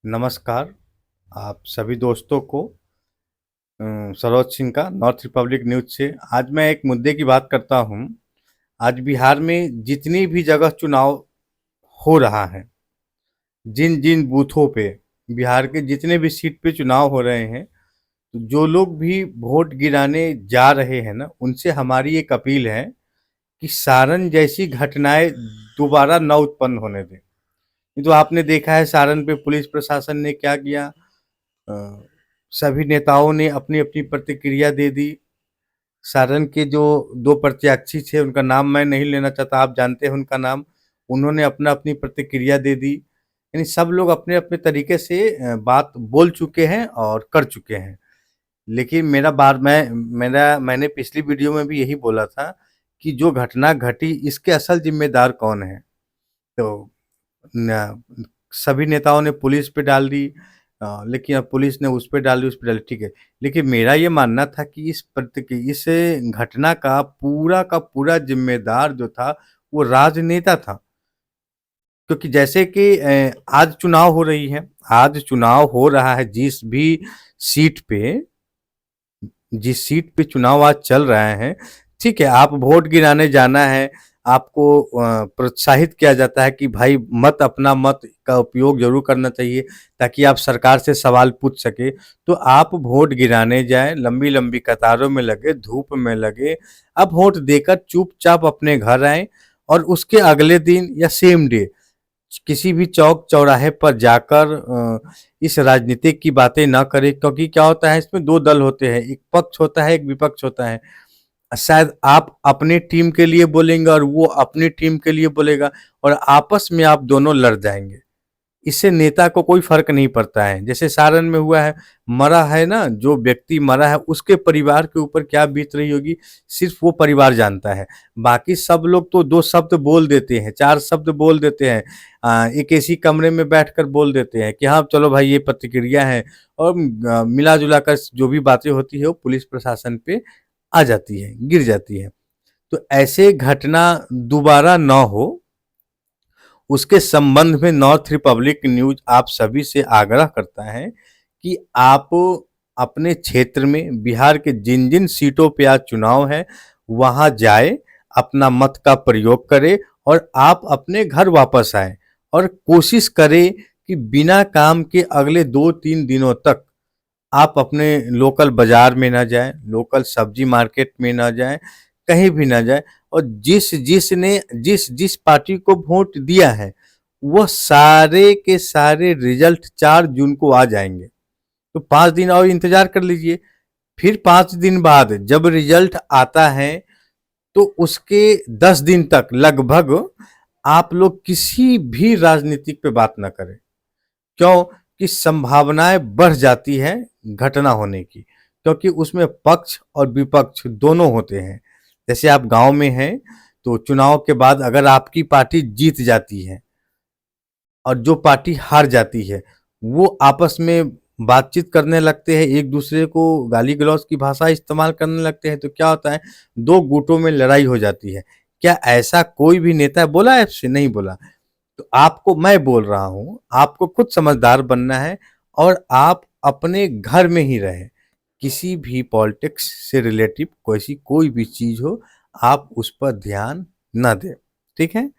नमस्कार, आप सभी दोस्तों को सरोज सिंह का नॉर्थ रिपब्लिक न्यूज़ से। आज मैं एक मुद्दे की बात करता हूँ। आज बिहार में जितनी भी जगह चुनाव हो रहा है, जिन-जिन बूथों पे, बिहार के जितने भी सीट पे चुनाव हो रहे हैं, तो जो लोग भी वोट गिराने जा रहे हैं ना, उनसे हमारी एक अपील है कि सारण जैसी घटनाएँ दोबारा ना उत्पन्न होने दें। ये तो आपने देखा है सारण पे पुलिस प्रशासन ने क्या किया। अ, सभी नेताओं ने अपनी-अपनी प्रतिक्रिया दे दी। सारण के जो 2 प्रत्याशी थे, उनका नाम मैं नहीं लेना चाहता, आप जानते हैं उनका नाम। उन्होंने अपनी प्रतिक्रिया दे दी। यानी सब लोग अपने-अपने तरीके से बात बोल चुके हैं और कर चुके हैं। लेकिन मैंने पिछली वीडियो में भी यही बोला था कि जो घटना घटी, इसके असल ज़िम्मेदार कौन है? तो न सभी नेताओं ने पुलिस पे डाल दी। लेकिन अब पुलिस ने उस पे डाली, ठीक है। लेकिन मेरा ये मानना था कि इस घटना का पूरा ज़िम्मेदार जो था, वो राजनेता था। क्योंकि जैसे कि आज चुनाव हो रही है, आज चुनाव हो रहा है सीट पे जिस सीट पे चुनाव आज चल रहे हैं, ठीक है, आप वोट गिराने जाना है, आपको प्रोत्साहित किया जाता है कि भाई मत का उपयोग ज़रूर करना चाहिए ताकि आप सरकार से सवाल पूछ सकें। तो आप वोट गिराने जाएँ, लंबी-लंबी कतारों में लगे, धूप में लगे, अब वोट देकर चुपचाप अपने घर आएँ और उसके अगले दिन या सेम डे किसी भी चौक चौराहे पर जाकर इस राजनीतिक की बातें ना करें, क्योंकि क्या होता है, इसमें 2 दल होते हैं, एक पक्ष होता है, एक विपक्ष होता है। शायद आप अपनी टीम के लिए बोलेंगे और वो अपनी टीम के लिए बोलेगा और आपस में आप दोनों लड़ जाएँगे। इससे नेता को कोई फ़र्क नहीं पड़ता है। जैसे सारण में हुआ है, मरा है ना, जो व्यक्ति मरा है उसके परिवार के ऊपर क्या बीत रही होगी, सिर्फ़ वो परिवार जानता है। बाकी सब लोग तो 2 शब्द बोल देते हैं, 4 शब्द बोल देते हैं। एक एसी कमरे में बैठकर बोल देते हैं कि हाँ, चलो भाई ये प्रतिक्रिया है और मिला-जुला कर जो भी बातें होती है वो पुलिस प्रशासन पे आ जाती है, गिर जाती है। तो ऐसे घटना दोबारा ना हो, उसके संबंध में नॉर्थ रिपब्लिक न्यूज़ आप सभी से आग्रह करता है कि आप अपने क्षेत्र में बिहार के जिन-जिन सीटों पे आज चुनाव है, वहाँ जाएँ, अपना मत का प्रयोग करें और आप अपने घर वापस आएँ और कोशिश करें कि बिना काम के अगले 2-3 दिनों तक आप अपने लोकल बाज़ार में ना जाएँ, लोकल सब्ज़ी मार्केट में ना जाएँ, कहीं भी ना जाएँ और जिस पार्टी को वोट दिया है, वो सारे के सारे रिज़ल्ट 4 जून को आ जाएँगे। तो 5 दिन और इंतज़ार कर लीजिए। फिर 5 दिन बाद जब रिज़ल्ट आता है, तो उसके 10 दिन तक लगभग आप लोग किसी भी राजनीतिक पे बात ना करें। क्यों? कि संभावनाएँ बढ़ जाती हैं घटना होने की, क्योंकि उसमें पक्ष और विपक्ष दोनों होते हैं। जैसे आप गाँव में हैं, तो चुनाव के बाद अगर आपकी पार्टी जीत जाती है और जो पार्टी हार जाती है, वो आपस में बातचीत करने लगते हैं, एक-दूसरे को गाली-गलौज की भाषा इस्तेमाल करने लगते हैं, तो क्या होता है, 2 गुटों में लड़ाई हो जाती है। क्या ऐसा कोई भी नेता बोला है आपसे? नहीं बोला। तो आपको मैं बोल रहा हूँ, आपको खुद समझदार बनना है और आप अपने घर में ही रहें। किसी भी पॉलिटिक्स से रिलेटिव कोई भी चीज़ हो, आप उस पर ध्यान ना दें, ठीक है?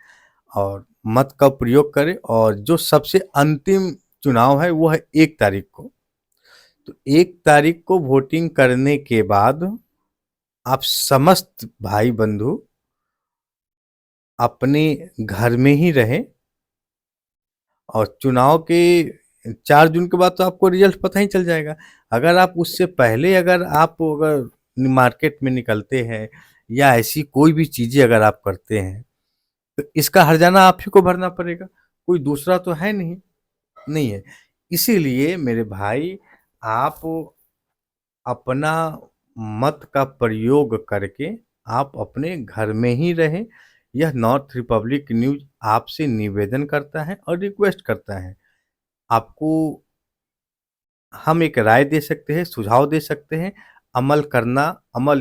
और मत का प्रयोग करें और जो सबसे अंतिम चुनाव है, वो है 1 तारीख को। तो 1 तारीख को वोटिंग करने के बाद आप समस्त भाई-बंधु अपने घर में ही रहें और चुनाव के 4 जून के बाद तो आपको रिजल्ट पता ही चल जाएगा। अगर आप उससे पहले अगर मार्केट में निकलते हैं या ऐसी कोई भी चीज़ें अगर आप करते हैं, तो इसका हर्जाना आप ही को भरना पड़ेगा, कोई दूसरा तो है नहीं, नहीं है। इसीलिए मेरे भाई, आप अपना मत का प्रयोग करके आप अपने घर में ही रहें। यह नॉर्थ रिपब्लिक न्यूज़ आपसे निवेदन करता है और रिक्वेस्ट करता है। आपको हम एक राय दे सकते हैं, सुझाव दे सकते हैं, अमल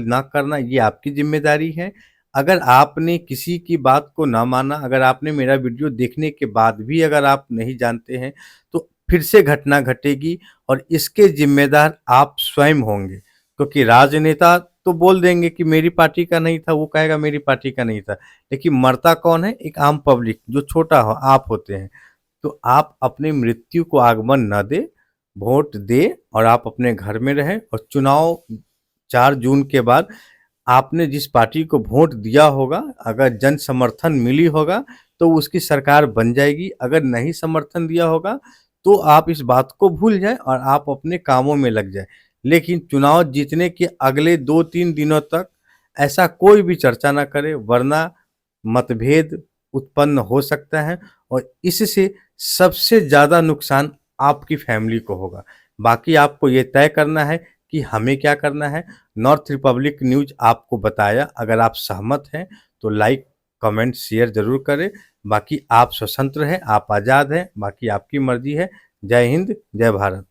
ना करना ये आपकी ज़िम्मेदारी है। अगर आपने किसी की बात को ना माना, अगर आपने मेरा वीडियो देखने के बाद भी अगर आप नहीं जानते हैं, तो फिर से घटना घटेगी और इसके जिम्मेदार आप स्वयं होंगे, क्योंकि राजनेता तो बोल देंगे कि मेरी पार्टी का नहीं था, वो कहेगा मेरी पार्टी का नहीं था, लेकिन मरता कौन है? एक आम पब्लिक, जो छोटा हो आप होते हैं। तो आप अपनी मृत्यु को आगमन न दे, वोट दे और आप अपने घर में रहें। और चुनाव 4 जून के बाद आपने जिस पार्टी को वोट दिया होगा, अगर जन समर्थन मिली होगा तो उसकी सरकार बन जाएगी। अगर नहीं समर्थन दिया होगा तो आप इस बात को भूल जाएं और आप अपने कामों में लग जाएं। लेकिन चुनाव जीतने के अगले 2-3 दिनों तक ऐसा कोई भी चर्चा ना करे, वरना मतभेद उत्पन्न हो सकता है और इससे सबसे ज़्यादा नुकसान आपकी फैमिली को होगा। बाकी आपको ये तय करना है कि हमें क्या करना है। नॉर्थ रिपब्लिक न्यूज़ आपको बताया, अगर आप सहमत हैं तो लाइक, कमेंट, शेयर ज़रूर करें। बाकी आप स्वतंत्र हैं, आप आज़ाद हैं, बाकी आपकी मर्ज़ी है। जय हिंद, जय भारत।